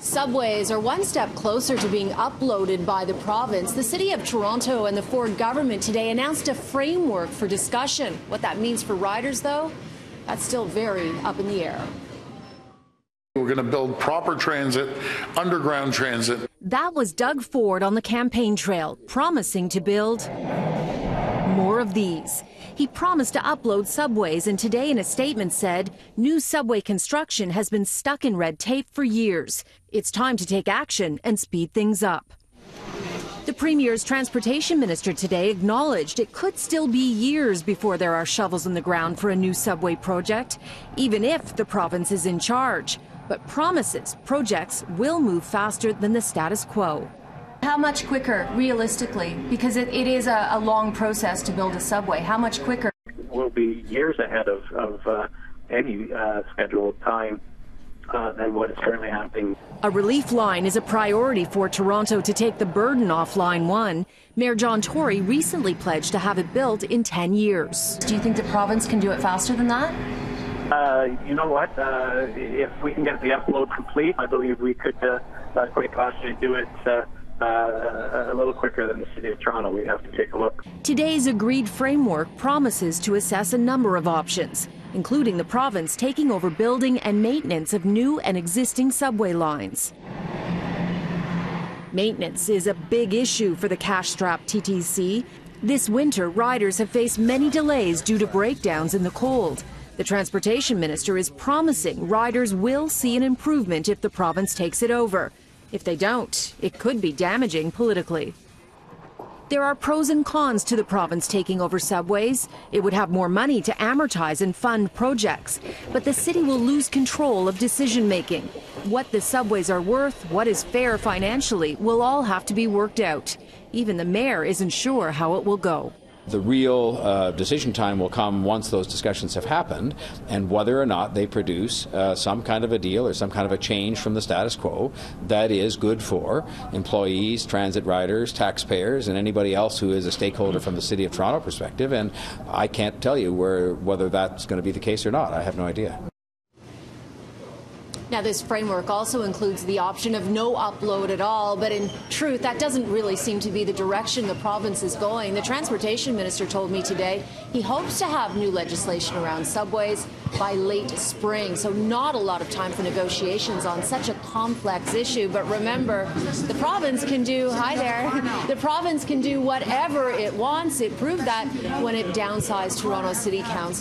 Subways are one step closer to being uploaded by the province. The City of Toronto and the Ford government today announced a framework for discussion. What that means for riders, though, that's still very up in the air. We're going to build proper transit, underground transit. That was Doug Ford on the campaign trail, promising to build more of these. He promised to upload subways, and today in a statement said new subway construction has been stuck in red tape for years. It's time to take action and speed things up. The Premier's transportation minister today acknowledged it could still be years before there are shovels in the ground for a new subway project, even if the province is in charge, but promises projects will move faster than the status quo. How much quicker, realistically? Because it is a long process to build a subway. How much quicker? We'll be years ahead of any scheduled time than what is currently happening. A relief line is a priority for Toronto to take the burden off Line 1. Mayor John Tory recently pledged to have it built in 10 years. Do you think the province can do it faster than that? You know what? If we can get the upload complete, I believe we could quite possibly do it a little quicker than the City of Toronto. We'd have to take a look. Today's agreed framework promises to assess a number of options, including the province taking over building and maintenance of new and existing subway lines. Maintenance is a big issue for the cash-strapped TTC. This winter, riders have faced many delays due to breakdowns in the cold. The transportation minister is promising riders will see an improvement if the province takes it over. If they don't, it could be damaging politically. There are pros and cons to the province taking over subways. It would have more money to amortize and fund projects, but the city will lose control of decision-making. What the subways are worth, what is fair financially, will all have to be worked out. Even the mayor isn't sure how it will go. The real decision time will come once those discussions have happened, and whether or not they produce some kind of a deal or some kind of a change from the status quo that is good for employees, transit riders, taxpayers, and anybody else who is a stakeholder from the City of Toronto perspective. And I can't tell you whether that's going to be the case or not. I have no idea. Now, this framework also includes the option of no upload at all, but in truth, that doesn't really seem to be the direction the province is going. The transportation minister told me today he hopes to have new legislation around subways by late spring, so not a lot of time for negotiations on such a complex issue. But remember, the province can do, the province can do whatever it wants. It proved that when it downsized Toronto City Council.